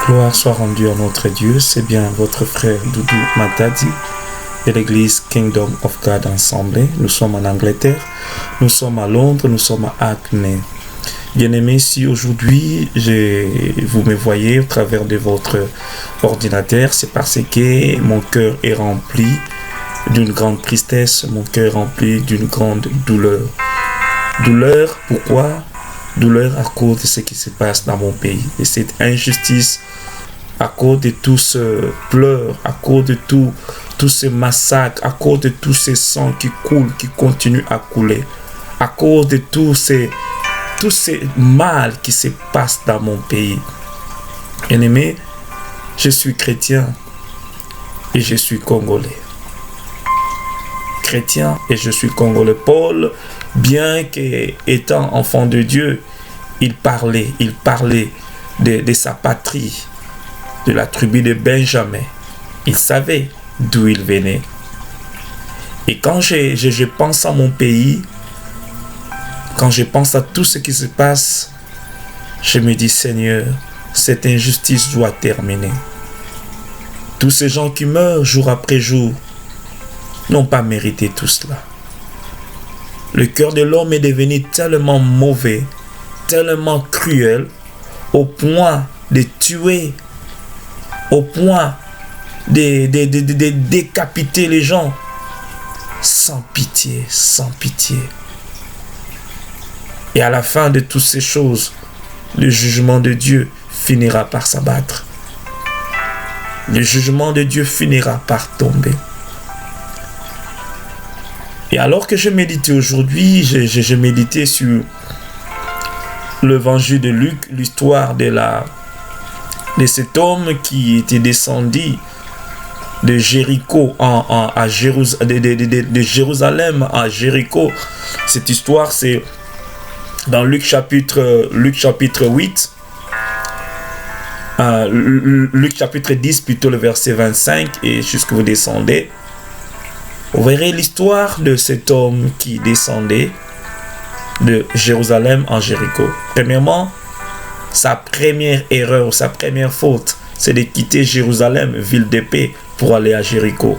Gloire soit rendue à notre Dieu, c'est bien votre frère Doudou Matadi de l'église Kingdom of God Assemblée. Nous sommes en Angleterre, nous sommes à Londres, nous sommes à Hackney. Bien-aimés, si aujourd'hui vous me voyez au travers de votre ordinateur, c'est parce que mon cœur est rempli d'une grande tristesse, mon cœur est rempli d'une grande douleur. Douleur, pourquoi? Douleur à cause de ce qui se passe dans mon pays, de cette injustice, à cause de tout ce pleurs, à cause de tout ce massacre, à cause de tous ces sangs qui coulent, qui continuent à couler, à cause de tous ces mal qui se passent dans mon pays. Bien-aimé, je suis chrétien et je suis congolais. Chrétien et je suis congolais. Paul, bien qu'étant enfant de Dieu, il parlait de sa patrie, de la tribu de Benjamin. Il savait d'où il venait. Et quand je pense à mon pays, quand je pense à tout ce qui se passe, je me dis, Seigneur, cette injustice doit terminer. Tous ces gens qui meurent jour après jour n'ont pas mérité tout cela. Le cœur de l'homme est devenu tellement mauvais, tellement cruel, au point de tuer, au point de décapiter les gens, sans pitié, sans pitié. Et à la fin de toutes ces choses, le jugement de Dieu finira par s'abattre. Le jugement de Dieu finira par tomber. Et alors que je méditais aujourd'hui, je méditais sur l'évangile de Luc, l'histoire de cet homme qui était descendu de Jéricho de Jérusalem à Jéricho. Cette histoire, c'est dans Luc chapitre 8, Luc chapitre 10, plutôt le verset 25, et jusque vous descendez. Vous verrez l'histoire de cet homme qui descendait de Jérusalem en Jéricho. Premièrement, sa première erreur, sa première faute, c'est de quitter Jérusalem, ville de paix, pour aller à Jéricho.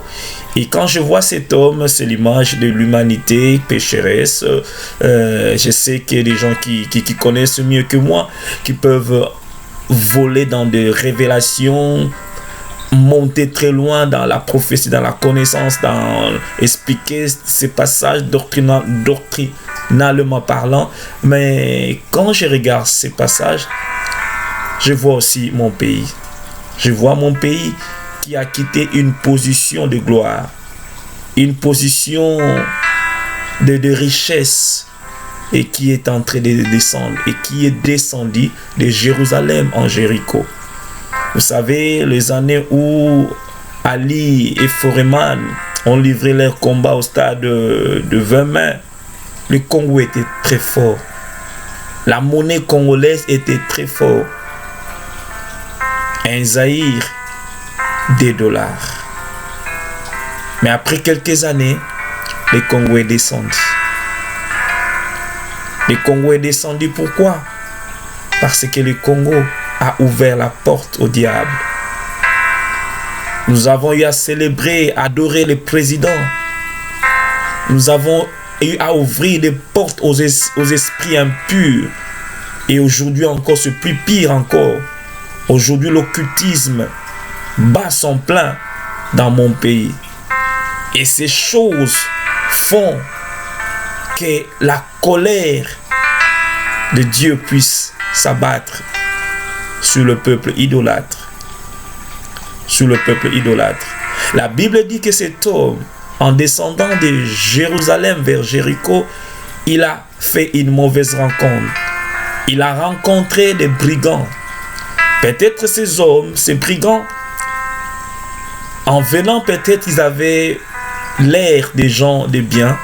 Et quand je vois cet homme, c'est l'image de l'humanité pécheresse. Je sais qu'il y a des gens qui connaissent mieux que moi, qui peuvent voler dans des révélations, monter très loin dans la prophétie, dans la connaissance, dans expliquer ces passages doctrinalement parlant. Mais quand je regarde ces passages, je vois aussi mon pays. Je vois mon pays qui a quitté une position de gloire, une position de richesse, et qui est en train de descendre, et qui est descendu de Jérusalem en Jéricho. Vous savez, les années où Ali et Foreman ont livré leur combat au stade de 20 mains, le Congo était très fort. La monnaie congolaise était très forte. Un Zaïre, des dollars. Mais après quelques années, le Congo est descendu. Le Congo est descendu, pourquoi? Parce que le Congo a ouvert la porte au diable. Nous avons eu à célébrer, adorer le président. Nous avons eu à ouvrir des portes aux esprits impurs. Et aujourd'hui encore, c'est plus pire encore. Aujourd'hui, l'occultisme bat son plein dans mon pays. Et ces choses font que la colère de Dieu puisse s'abattre sur le peuple idolâtre. Sur le peuple idolâtre. La Bible dit que cet homme, en descendant de Jérusalem vers Jéricho, il a fait une mauvaise rencontre. Il a rencontré des brigands. Peut-être ces hommes, ces brigands, en venant, peut-être ils avaient l'air des gens de bien,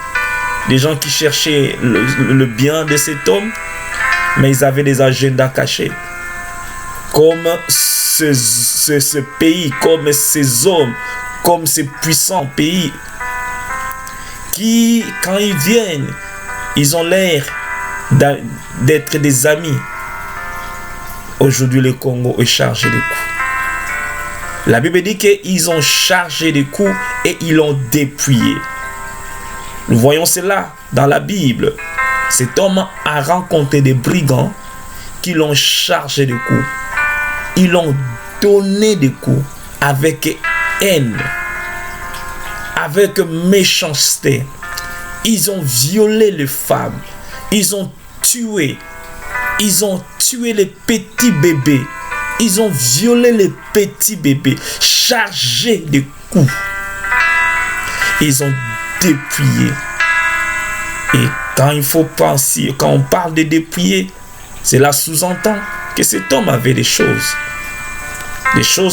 des gens qui cherchaient le bien de cet homme, mais ils avaient des agendas cachés. Comme ce pays, comme ces hommes, comme ces puissants pays, qui, quand ils viennent, ils ont l'air d'être des amis. Aujourd'hui, le Congo est chargé de coups. La Bible dit qu'ils ont chargé de coups et ils l'ont dépouillé. Nous voyons cela dans la Bible. Cet homme a rencontré des brigands qui l'ont chargé de coups. Ils l'ont donné des coups avec haine, avec méchanceté. Ils ont violé les femmes. Ils ont tué les petits bébés. Ils ont violé les petits bébés, chargés de coups. Ils ont dépouillé. Et quand il faut penser, quand on parle de dépouiller, cela sous-entend que cet homme avait des choses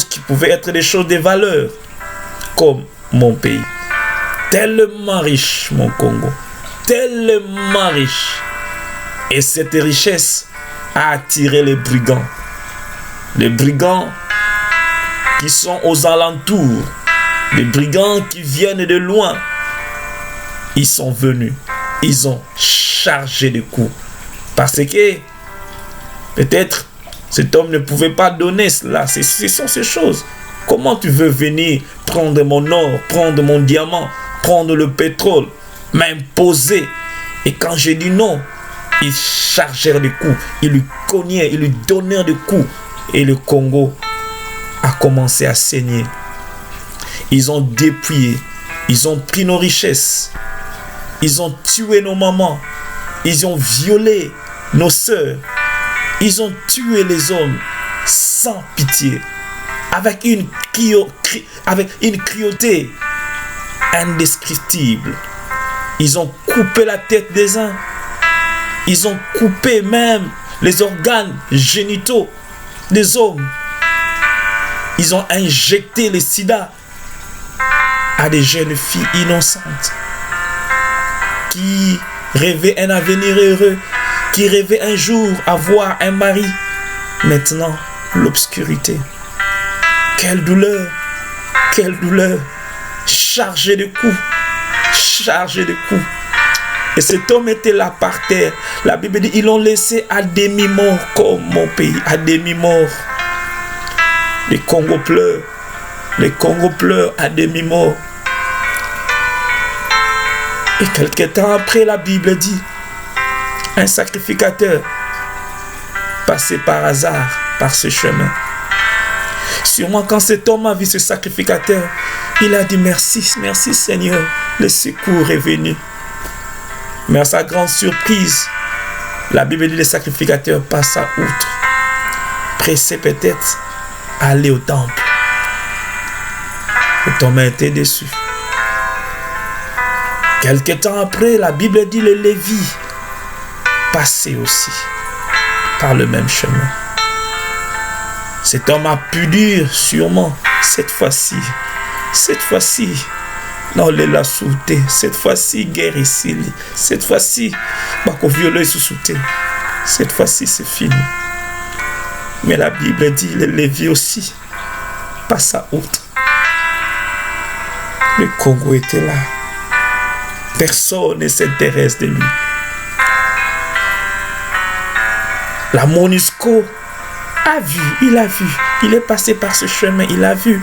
qui pouvaient être des choses de valeur, comme mon pays. Tellement riche, mon Congo, tellement riche. Et cette richesse a attiré les brigands qui sont aux alentours, les brigands qui viennent de loin. Ils sont venus, ils ont chargé de coups, parce que peut-être cet homme ne pouvait pas donner cela. Ce sont ces choses. Comment tu veux venir prendre mon or, prendre mon diamant, prendre le pétrole, m'imposer? Et quand j'ai dit non, ils chargèrent des coups, ils lui cognaient, ils lui donnèrent des coups. Et le Congo a commencé à saigner. Ils ont dépouillé, ils ont pris nos richesses, ils ont tué nos mamans, ils ont violé nos sœurs, ils ont tué les hommes sans pitié, avec une cruauté indescriptible. Ils ont coupé la tête des uns, ils ont coupé même les organes génitaux des hommes. Ils ont injecté le sida à des jeunes filles innocentes qui rêvaient un avenir heureux, qui rêvaient un jour avoir un mari. Maintenant, l'obscurité. Quelle douleur, chargé de coups, Et cet homme était là par terre. La Bible dit, ils l'ont laissé à demi-mort, comme mon pays, à demi-mort. Les Congos pleurent à demi-mort. Et quelque temps après, la Bible dit, un sacrificateur passait par hasard par ce chemin. Sûrement quand cet homme a vu ce sacrificateur, il a dit merci Seigneur, le secours est venu. Mais à sa grande surprise, la Bible dit le sacrificateur passa outre, pressé peut-être à aller au temple. Cet homme a été déçu. Quelque temps après, la Bible dit le Lévi passait aussi par le même chemin. Cet homme a pu dire sûrement, cette fois-ci, non, il l'a sauté. Cette fois-ci, guerre ici. Cette fois-ci, violer sous sauté. Cette fois-ci, c'est fini. Mais la Bible dit, le Lévi aussi passa outre. Le Congo était là. Personne ne s'intéresse de lui. La MONUSCO a vu, il est passé par ce chemin, il a vu.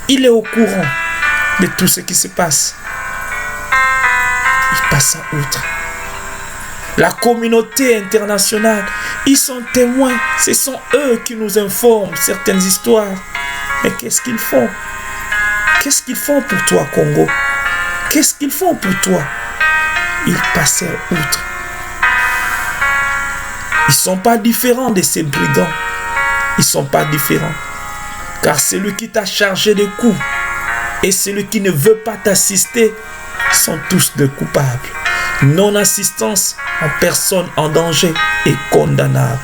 Il est au courant de tout ce qui se passe. Il passe à outre. La communauté internationale, ils sont témoins. Ce sont eux qui nous informent certaines histoires. Mais qu'est-ce qu'ils font? Qu'est-ce qu'ils font pour toi, Congo? Qu'est-ce qu'ils font pour toi? Ils passent à outre. Ils ne sont pas différents de ces brigands. Ils ne sont pas différents. Car celui qui t'a chargé de coups et celui qui ne veut pas t'assister sont tous deux coupables. Non-assistance en personne en danger est condamnable.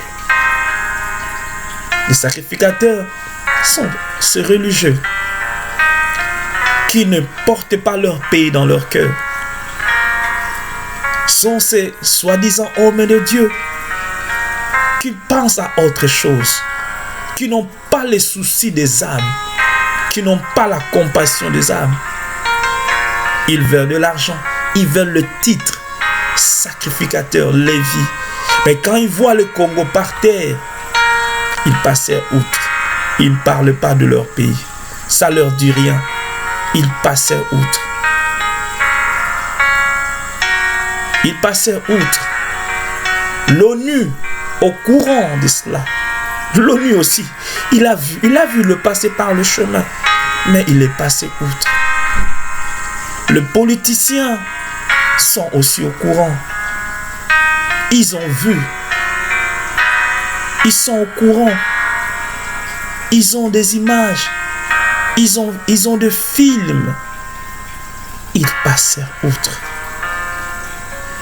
Les sacrificateurs sont ces religieux qui ne portent pas leur pays dans leur cœur. Sont ces soi-disant hommes de Dieu qui pensent à autre chose, qui n'ont pas les soucis des âmes, qui n'ont pas la compassion des âmes. Ils veulent de l'argent, ils veulent le titre, sacrificateur, Lévi. Mais quand ils voient le Congo par terre, Ils passèrent outre. Ils ne parlent pas de leur pays. Ça leur dit rien. Ils passèrent outre. Ils passèrent outre. L'ONU, au courant de cela, l'ONU aussi, il a vu le passer par le chemin, mais il est passé outre. Les politiciens sont aussi au courant. Ils ont vu. Ils sont au courant. Ils ont des images. Ils ont des films. Ils passèrent outre.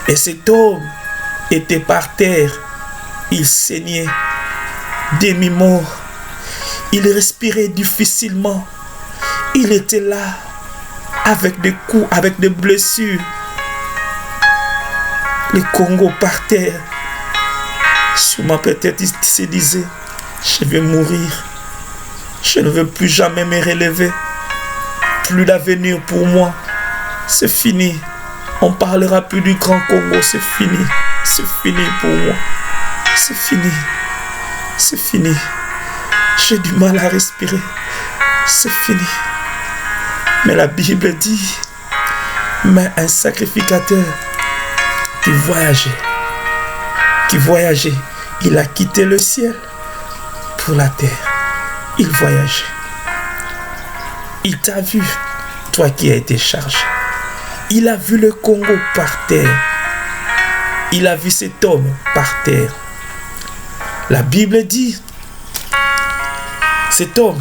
Et cet homme était par terre. Il saignait, demi-mort. Il respirait difficilement. Il était là, avec des coups, avec des blessures. Le Congo par terre. Sûrement peut-être il se disait, je vais mourir. Je ne veux plus jamais me relever. Plus d'avenir pour moi. C'est fini. On ne parlera plus du Grand Congo. C'est fini. C'est fini pour moi. C'est fini. C'est fini. J'ai du mal à respirer. C'est fini. Mais la Bible dit, mais un sacrificateur qui voyageait, il a quitté le ciel pour la terre. Il voyageait. Il t'a vu, toi qui as été chargé. Il a vu le Congo par terre. Il a vu cet homme par terre. La Bible dit, cet homme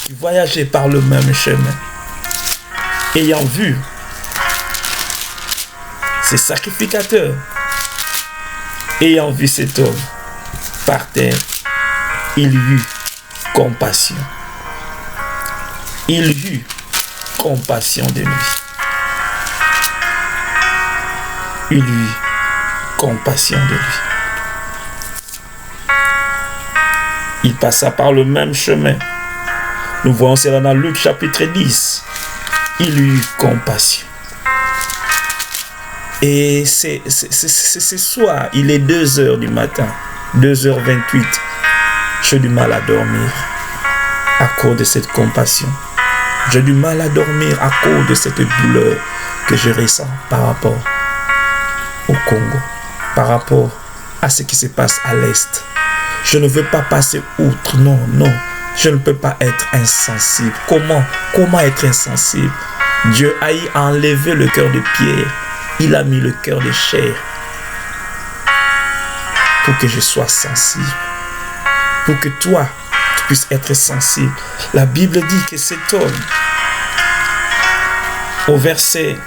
qui voyageait par le même chemin, ayant vu ces sacrificateurs, ayant vu cet homme par terre, il eut compassion. Il eut compassion de lui. Il eut compassion de lui. Il passa par le même chemin. Nous voyons cela dans Luc chapitre 10. Il eut compassion. Et c'est ce soir, il est 2h du matin, 2h28. J'ai du mal à dormir à cause de cette compassion. J'ai du mal à dormir à cause de cette douleur que je ressens par rapport au Congo, par rapport à ce qui se passe à l'Est. Je ne veux pas passer outre, non. Je ne peux pas être insensible. Comment être insensible? Dieu a enlevé le cœur de pierre. Il a mis le cœur de chair pour que je sois sensible. Pour que toi, tu puisses être sensible. La Bible dit que cet homme, au verset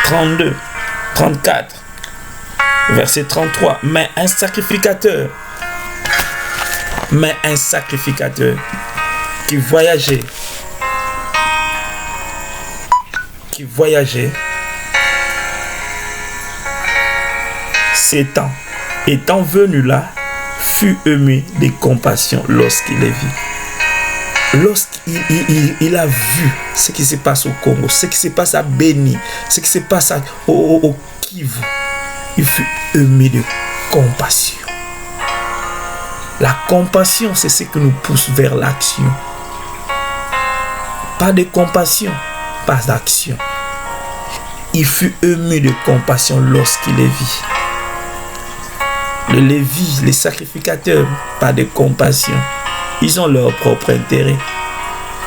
32, 34, verset 33, mais un sacrificateur qui voyageait, étant venu là, fut ému de compassion lorsqu'il les vit. Lorsqu'il a vu ce qui se passe au Congo, ce qui se passe à Béni, ce qui se passe au Kivu, il fut ému de compassion. La compassion, c'est ce qui nous pousse vers l'action. Pas de compassion, pas d'action. Il fut ému de compassion lorsqu'il les vit. Les Lévites, les sacrificateurs, pas de compassion. Ils ont leur propre intérêt.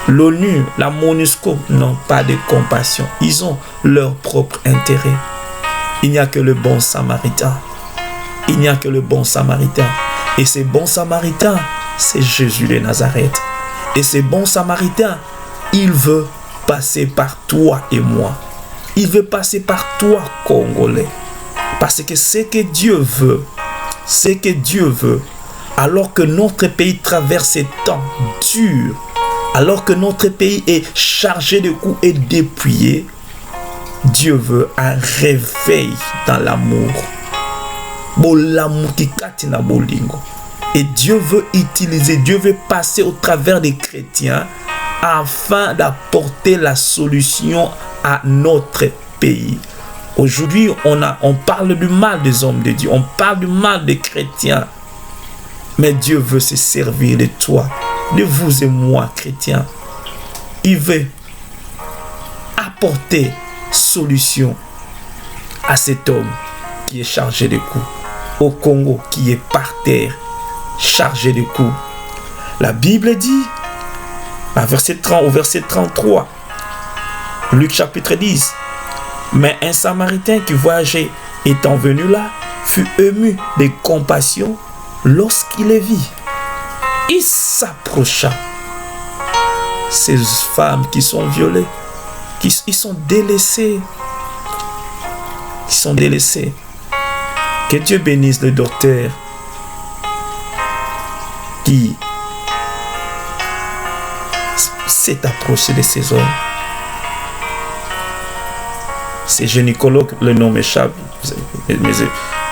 L'ONU, la MONUSCO, n'ont pas de compassion. Ils ont leur propre intérêt. Il n'y a que le bon samaritain. Il n'y a que le bon samaritain. Et ce bon samaritain, c'est Jésus de Nazareth. Et ce bon samaritain, il veut passer par toi et moi. Il veut passer par toi, Congolais. Parce que ce que Dieu veut, alors que notre pays traverse des temps durs, alors que notre pays est chargé de coups et dépouillé, Dieu veut un réveil dans l'amour. Et Dieu veut utiliser, Dieu veut passer au travers des chrétiens afin d'apporter la solution à notre pays. Aujourd'hui, on parle du mal des hommes de Dieu, on parle du mal des chrétiens. Mais Dieu veut se servir de toi, de vous et moi, chrétiens. Il veut apporter solution à cet homme qui est chargé de coups, au Congo qui est par terre, chargé de coups. La Bible dit, au verset 33, Luc chapitre 10, mais un Samaritain qui voyageait étant venu là, fut ému de compassion lorsqu'il les vit. Il s'approcha. Ces femmes qui sont violées, ils sont délaissés. Ils sont délaissés. Que Dieu bénisse le docteur qui s'est approché de ces hommes. Ces gynécologues, le nom m'échappe.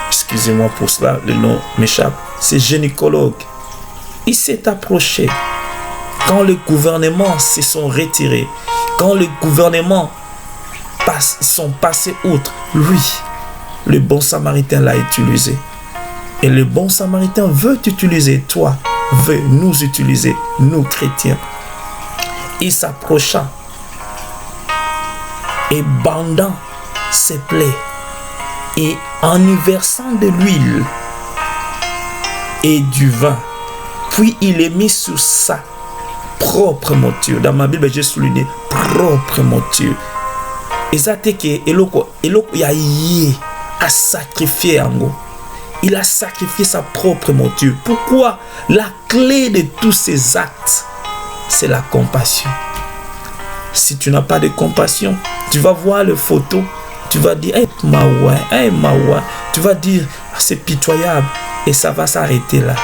Excusez-moi pour cela, le nom m'échappe. Ces gynécologues, il s'est approché. Quand le gouvernement se sont retirés, quand le gouvernement sont passés outre, lui, le bon samaritain l'a utilisé. Et le bon samaritain veut t'utiliser, toi, veut nous utiliser, nous chrétiens. Il s'approcha et bandant ses plaies et en y versant de l'huile et du vin, puis il est mis sur sa propre monture. Dans ma Bible, j'ai souligné propre monture. Et ça te que eloko yaye a sacrifié en gros. Il a sacrifié sa propre monture. Pourquoi? La clé de tous ces actes, c'est la compassion. Si tu n'as pas de compassion, tu vas voir les photos, tu vas dire hey, mawa. Tu vas dire c'est pitoyable et ça va s'arrêter là.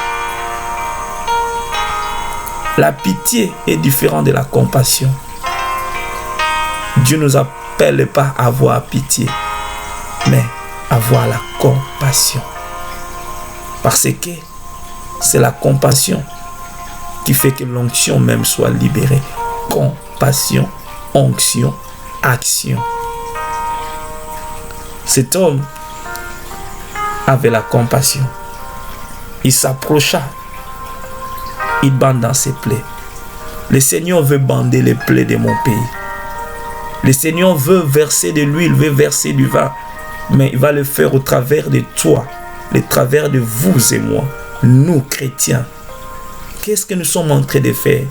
La pitié est différente de la compassion. Dieu ne nous appelle pas à avoir pitié, mais à avoir la compassion. Parce que c'est la compassion qui fait que l'onction même soit libérée. Compassion, onction, action. Cet homme avait la compassion. Il s'approcha. Il bande dans ses plaies. Le Seigneur veut bander les plaies de mon pays. Le Seigneur veut verser de l'huile, veut verser du vin. Mais il va le faire au travers de toi, au travers de vous et moi, nous chrétiens. Qu'est-ce que nous sommes en train de faire?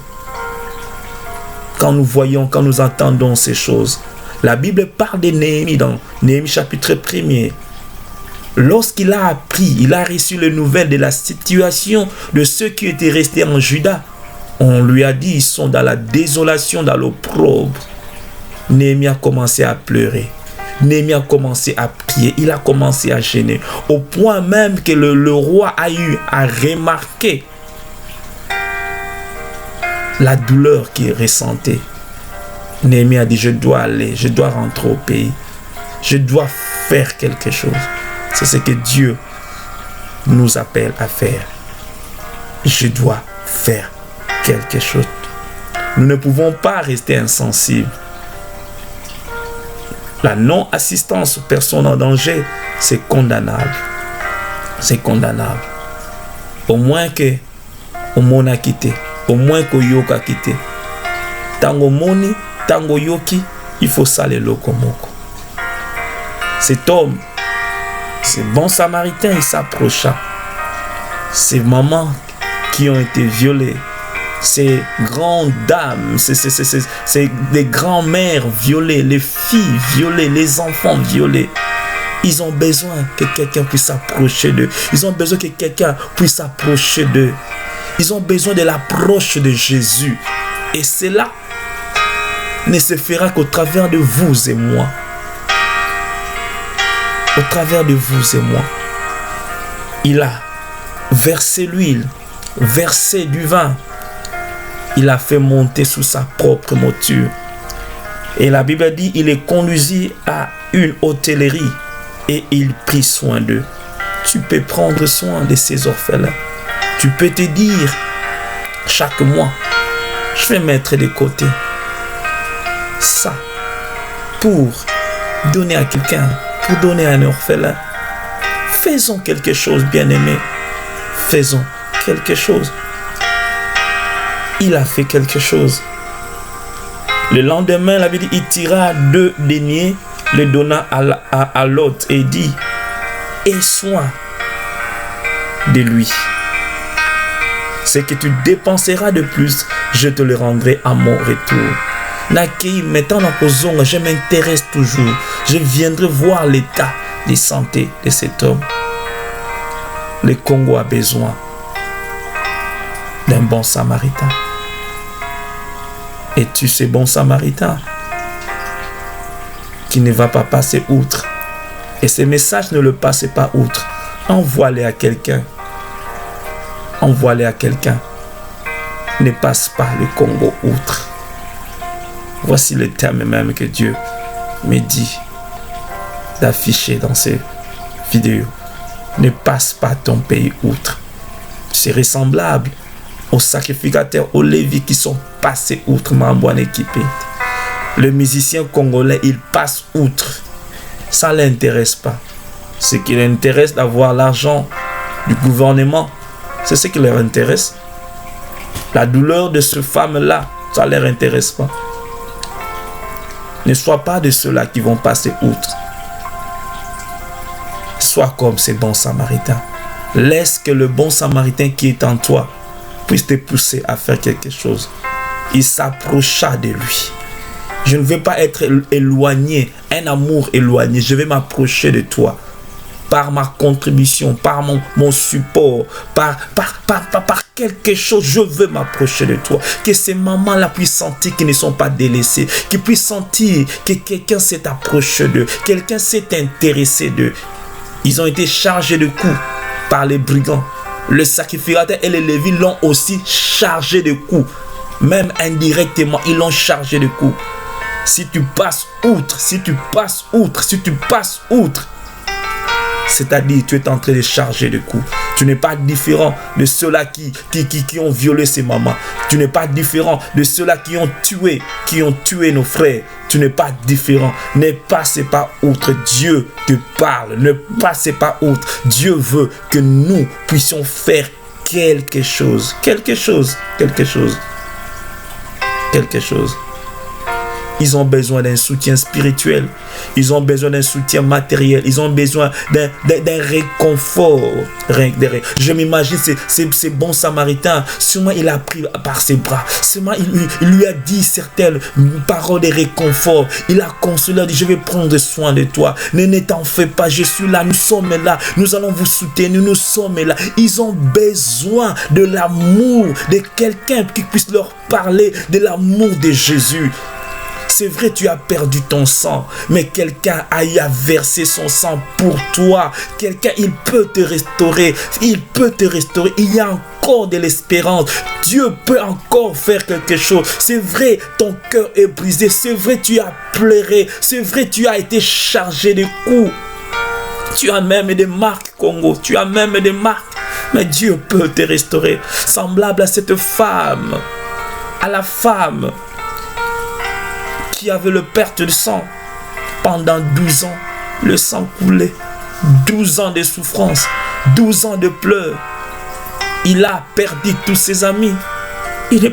Quand nous voyons, quand nous entendons ces choses. La Bible parle de Néhémie dans Néhémie chapitre 1er. Lorsqu'il a appris, il a reçu les nouvelles de la situation de ceux qui étaient restés en Juda. On lui a dit, ils sont dans la désolation, dans l'opprobre. Néhémie a commencé à pleurer. Néhémie a commencé à prier. Il a commencé à gêner. Au point même que le roi a eu à remarquer la douleur qu'il ressentait. Néhémie a dit, je dois aller, je dois rentrer au pays. Je dois faire quelque chose. C'est ce que Dieu nous appelle à faire. Je dois faire quelque chose. Nous ne pouvons pas rester insensibles. La non-assistance aux personnes en danger, c'est condamnable. C'est condamnable. Au moins que au monde a quitté. Au moins que Yoka a quitté. Tango moni, tango yoki, il faut saler lokomoko. Cet homme, ce bon samaritain, il s'approcha. Ces mamans qui ont été violées, ces grandes dames, ces des grands-mères violées, les filles violées, les enfants violés. Ils ont besoin que quelqu'un puisse s'approcher d'eux. Ils ont besoin que quelqu'un puisse s'approcher d'eux. Ils ont besoin de l'approche de Jésus. Et cela ne se fera qu'au travers de vous et moi. Au travers de vous et moi. Il a versé l'huile, versé du vin. Il a fait monter sous sa propre monture. Et la Bible dit, il les conduisit à une hôtellerie et il prit soin d'eux. Tu peux prendre soin de ces orphelins. Tu peux te dire, chaque mois, je vais mettre de côté ça pour donner à quelqu'un, pour donner à un orphelin. Faisons quelque chose, bien-aimé. Faisons quelque chose. Il a fait quelque chose. Le lendemain, la Bible dit, il tira 2 deniers, le donna à l'autre et dit, aie soin de lui. Ce que tu dépenseras de plus, je te le rendrai à mon retour. Nakei, maintenant je m'intéresse toujours. Je viendrai voir l'état de santé de cet homme. Le Congo a besoin d'un bon samaritain. Es-tu ce bon samaritain qui ne va pas passer outre? Et ce message, ne le passez pas outre. Envoie-les à quelqu'un. Envoie-les à quelqu'un. Ne passe pas le Congo outre. Voici le terme même que Dieu me dit d'afficher dans ces vidéos. Ne passe pas ton pays outre. C'est ressemblable aux sacrificateurs, aux Lévites qui sont passés outre, Mambouane équipé. Le musicien congolais, il passe outre. Ça ne l'intéresse pas. Ce qui l'intéresse, d'avoir l'argent du gouvernement, c'est ce qui leur intéresse. La douleur de cette femme-là, ça ne leur intéresse pas. Ne sois pas de ceux-là qui vont passer outre. Sois comme ces bons samaritains. Laisse que le bon samaritain qui est en toi puisse te pousser à faire quelque chose. Il s'approcha de lui. Je ne veux pas être éloigné, un amour éloigné. Je vais m'approcher de toi par ma contribution, par mon support, par quelque chose. Je veux m'approcher de toi. Que ces mamans-là puissent sentir qu'ils ne sont pas délaissés, qu'ils puissent sentir que quelqu'un s'est approché d'eux, quelqu'un s'est intéressé d'eux. Ils ont été chargés de coups par les brigands. Le sacrificateur et les Lévites l'ont aussi chargé de coups. Même indirectement, ils l'ont chargé de coups. Si tu passes outre, c'est-à-dire tu es en train de charger de coups. Tu n'es pas différent de ceux-là qui ont violé ces mamans. Tu n'es pas différent de ceux-là qui ont tué nos frères. Tu n'es pas différent. Ne passez pas outre. Dieu te parle. Ne passez pas outre. Dieu veut que nous puissions faire quelque chose. Ils ont besoin d'un soutien spirituel. Ils ont besoin d'un soutien matériel. Ils ont besoin d'un réconfort. Je m'imagine ces bons samaritains. Sûrement il a pris par ses bras. Sûrement il lui a dit certaines paroles de réconfort. Il a consolé, il a dit, je vais prendre soin de toi. Ne t'en fais pas, je suis là, nous sommes là. Nous allons vous soutenir, nous sommes là. Ils ont besoin de l'amour de quelqu'un qui puisse leur parler de l'amour de Jésus. C'est vrai, tu as perdu ton sang, mais quelqu'un a versé son sang pour toi. Quelqu'un, il peut te restaurer. Il peut te restaurer. Il y a encore de l'espérance. Dieu peut encore faire quelque chose. C'est vrai, ton cœur est brisé. C'est vrai, tu as pleuré. C'est vrai, tu as été chargé de coups. Tu as même des marques, Congo. Tu as même des marques. Mais Dieu peut te restaurer. Semblable à cette femme. À la femme qui avait le perte de sang. Pendant 12 ans, le sang coulait. 12 ans de souffrance, 12 ans de pleurs. Il a perdu tous ses amis.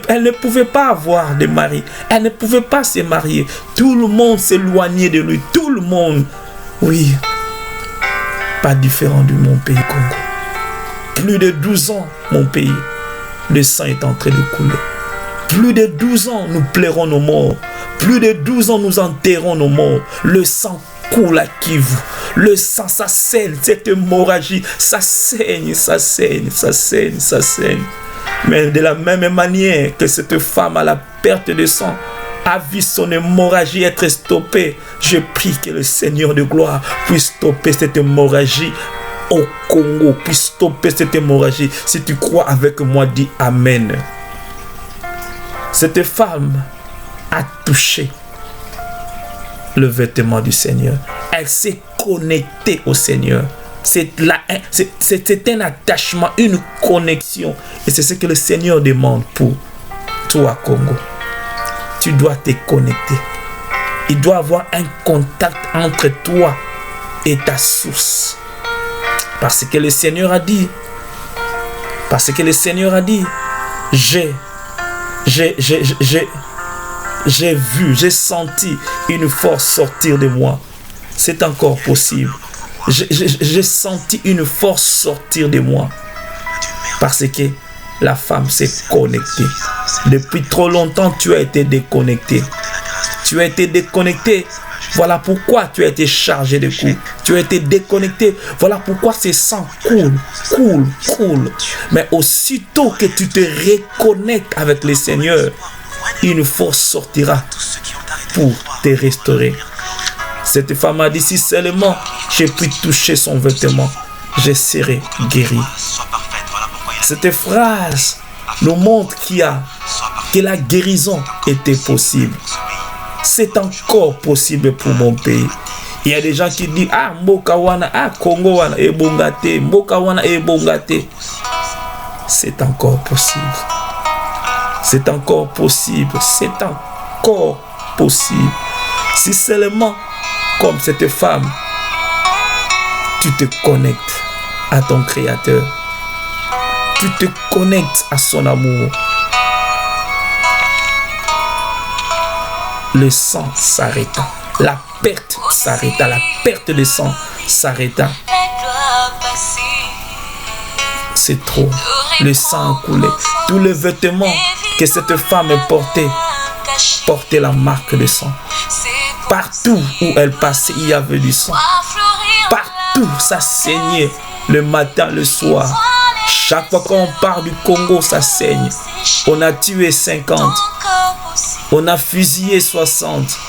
Elle ne pouvait pas avoir de mari. Elle ne pouvait pas se marier. Tout le monde s'éloignait de lui. Tout le monde. Oui. Pas différent de mon pays, Congo. Plus de 12 ans, mon pays. Le sang est en train de couler. Plus de 12 ans, nous pleurons nos morts. Plus de 12 ans, nous enterrons nos morts. Le sang coule à Kivu. Le sang, ça saigne, cette hémorragie, ça saigne, ça saigne, ça saigne, ça saigne. Mais de la même manière que cette femme à la perte de sang a vu son hémorragie être stoppée, je prie que le Seigneur de gloire puisse stopper cette hémorragie au Congo, puisse stopper cette hémorragie. Si tu crois avec moi, dis Amen. Cette femme a touché le vêtement du Seigneur. Elle s'est connectée au Seigneur. C'est un attachement, une connexion. Et c'est ce que le Seigneur demande pour toi, Congo. Tu dois te connecter. Il doit y avoir un contact entre toi et ta source. Parce que le Seigneur a dit, Parce que le Seigneur a dit, j'ai vu, j'ai senti une force sortir de moi. C'est encore possible. J'ai senti une force sortir de moi. Parce que la femme s'est connectée. Depuis trop longtemps, tu as été déconnecté. Tu as été déconnecté. Voilà pourquoi tu as été chargé de coups. Tu as été déconnecté. Voilà pourquoi ces sangs coulent. Mais aussitôt que tu te reconnectes avec le Seigneur, une force sortira pour te restaurer. Cette femme a dit, si seulement j'ai pu toucher son vêtement, je serai guéri. Cette phrase nous montre que la guérison était possible. C'est encore possible pour mon pays. Il y a des gens qui disent, ah, Mokawana, ah, Congo, wana, e bongate, Mokawana, e bongate. C'est encore possible. C'est encore possible. C'est encore possible. Si seulement, comme cette femme, tu te connectes à ton Créateur. Tu te connectes à son amour. Le sang s'arrêta. La perte s'arrêta. La perte de sang s'arrêta. C'est trop. Le sang coulait. Tous les vêtements que cette femme portait la marque de sang. Partout où elle passait, il y avait du sang. Partout, ça saignait. Le matin, le soir. Chaque fois qu'on parle du Congo, ça saigne. On a tué 50. On a fusillé 60.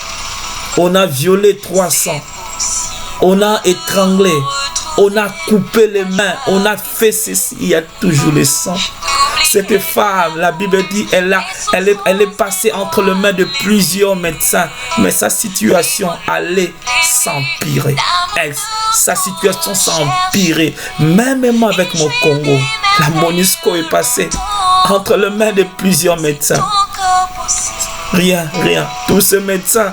On a violé 300. On a étranglé. On a coupé les mains. On a fait ceci. Il y a toujours le sang. Cette femme, la Bible dit, elle est passée entre les mains de plusieurs médecins. Mais sa situation allait s'empirer. Sa situation s'empirait. Même avec mon Congo, la MONUSCO est passée entre les mains de plusieurs médecins. Rien. Tous ces médecins,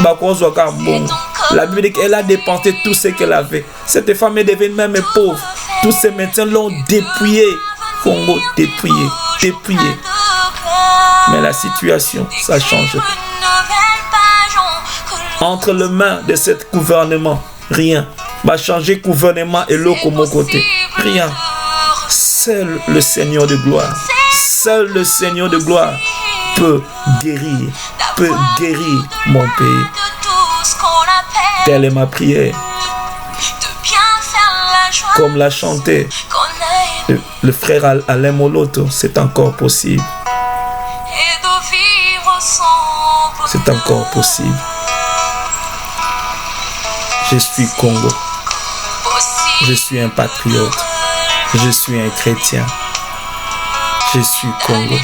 la Bible dit qu'elle a dépensé tout ce qu'elle avait. Cette femme est devenue même pauvre. Tous ces médecins l'ont dépouillée. Congo dépouillé. Mais la situation, ça change. Entre les mains de ce gouvernement, rien. Va changer gouvernement et l'autre comme côté. Rien. Seul le Seigneur de gloire. Seul le Seigneur de gloire peut guérir mon pays. Telle est ma prière. Comme l'a chanté le frère Alain Moloto, c'est encore possible. C'est encore possible. Je suis Congo. Je suis un patriote. Je suis un chrétien. Je suis Congo.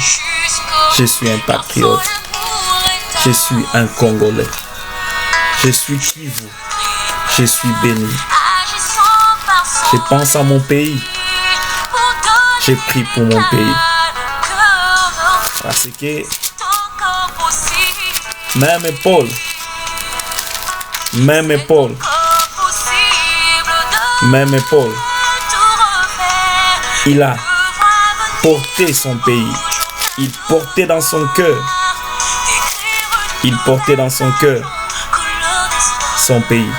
Je suis un patriote. Je suis un Congolais. Je suis Kivu. Je suis béni. Je pense à mon pays. J'ai pris pour mon pays. Parce que même Paul, il a porté son pays. Il portait dans son cœur son pays,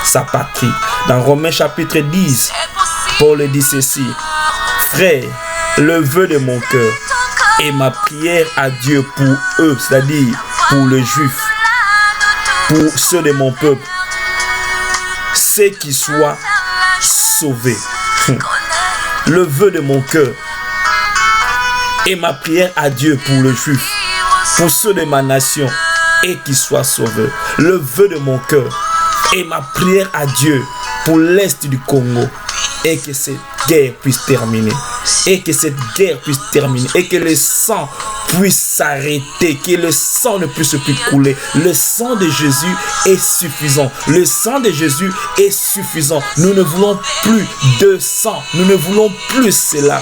sa patrie. Dans Romains chapitre 10, Paul dit ceci: frère, le vœu de mon cœur et ma prière à Dieu pour eux, c'est-à-dire pour les Juifs, pour ceux de mon peuple, c'est qu'ils soient sauvés. Le vœu de mon cœur et ma prière à Dieu pour les Juifs, pour ceux de ma nation, et qu'ils soient sauvés. Le vœu de mon cœur et ma prière à Dieu pour l'Est du Congo, et que cette guerre puisse terminer. Et que cette guerre puisse terminer. Et que le sang puisse s'arrêter. Que le sang ne puisse plus couler. Le sang de Jésus est suffisant. Le sang de Jésus est suffisant. Nous ne voulons plus de sang. Nous ne voulons plus cela.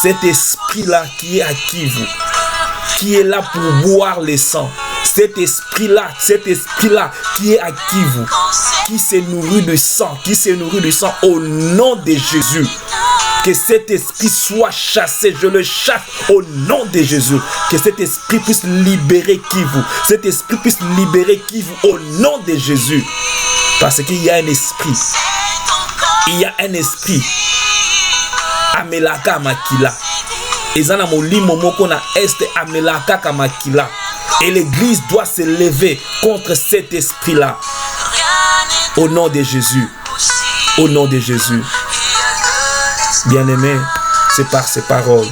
Cet esprit-là qui est à Kivu, qui est là pour boire le sang. Cet esprit-là qui est à Kivu, qui se nourrit du sang, au nom de Jésus. Que cet esprit soit chassé. Je le chasse au nom de Jésus. Que cet esprit puisse libérer Kivu. Cet esprit puisse libérer Kivu au nom de Jésus. Parce qu'il y a un esprit. Il y a un esprit. Amelaka Makila. Ezana molimo moko na est Amelaka Kamakila. Et l'église doit se lever contre cet esprit-là. Au nom de Jésus. Au nom de Jésus. Bien-aimé, c'est par ces paroles.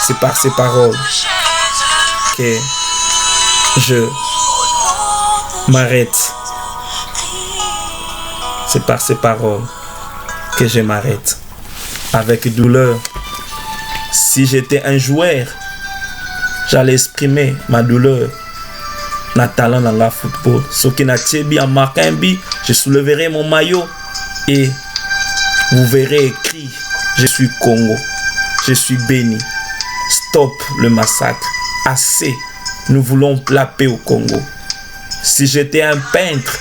C'est par ces paroles que je m'arrête. C'est par ces paroles que je m'arrête. Avec douleur. Si j'étais un joueur, j'allais exprimer ma douleur. Na talent dans la football. Ce qui n'a pas en marquant un but, je soulèverai mon maillot et vous verrez écrit: je suis Congo, je suis béni. Stop le massacre. Assez. Nous voulons la paix au Congo. Si j'étais un peintre,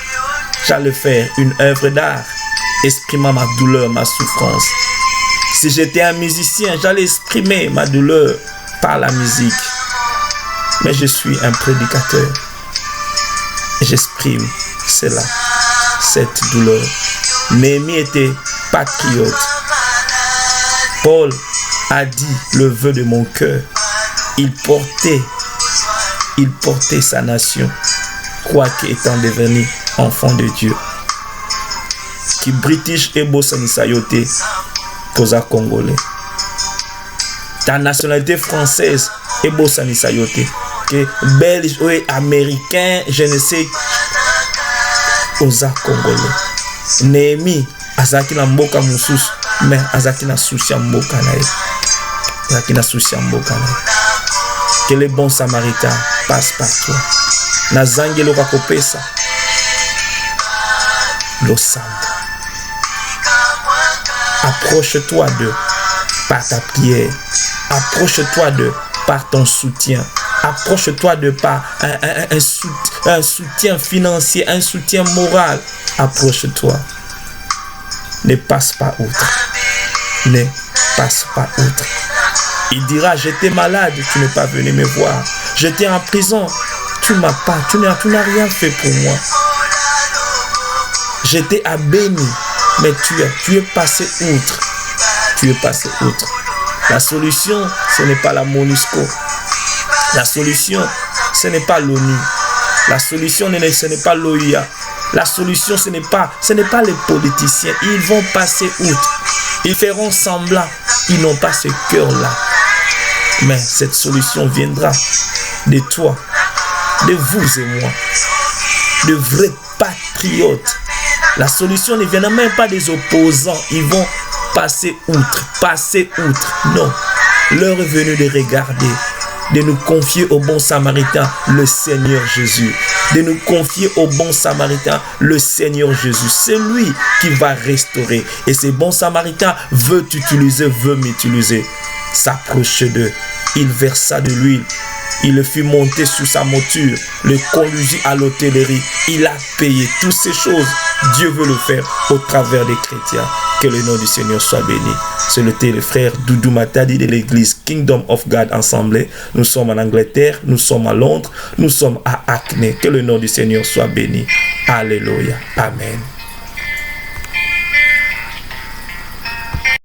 j'allais faire une œuvre d'art, exprimant ma douleur, ma souffrance. Si j'étais un musicien, j'allais exprimer ma douleur par la musique. Mais je suis un prédicateur. Et j'exprime cela, cette douleur. Néhémie était patriote. Paul a dit le vœu de mon cœur. Il portait sa nation, quoique étant devenu enfant de Dieu. Qui British et Bossanisayote, Kosa Congolais. Ta nationalité française et Bossanisayote. Que Belge ou américain, je ne sais, Kosa Congolais. Néhémie, azaki na mboka mususu, mais azaki na souci ya mboka na ye. Azaki na souci ya mboka na ye. Que les bons samaritains passent par toi. Nazangelo kakopesa. L'osam. Approche-toi d'eux par ta prière. Approche-toi d'eux par ton soutien. Approche-toi d'eux par un soutien financier, un soutien moral. Approche-toi. Ne passe pas outre. Ne passe pas outre. Il dira: j'étais malade, tu n'es pas venu me voir. J'étais en prison, tu n'as rien fait pour moi. J'étais à Béni, mais tu es passé outre. Tu es passé outre. La solution, ce n'est pas la MONUSCO. La solution, ce n'est pas l'ONU. La solution, ce n'est pas l'OIA. La solution, ce n'est pas les politiciens. Ils vont passer outre. Ils feront semblant. Ils n'ont pas ce cœur-là. Mais cette solution viendra de toi, de vous et moi, de vrais patriotes. La solution ne viendra même pas des opposants. Ils vont passer outre, passer outre. Non, l'heure est venue de regarder, de nous confier au bon samaritain, le Seigneur Jésus. De nous confier au bon samaritain, le Seigneur Jésus. C'est lui qui va restaurer. Et ce bon samaritain veut m'utiliser. S'approcher d'eux. Il versa de l'huile. Il le fit monter sur sa monture. Le conduisit à l'hôtellerie. Il a payé toutes ces choses. Dieu veut le faire au travers des chrétiens. Que le nom du Seigneur soit béni. C'est le frère Doudou Matadi de l'église Kingdom of God Assemblée. Nous sommes en Angleterre, nous sommes à Londres, nous sommes à Acne. Que le nom du Seigneur soit béni. Alléluia. Amen.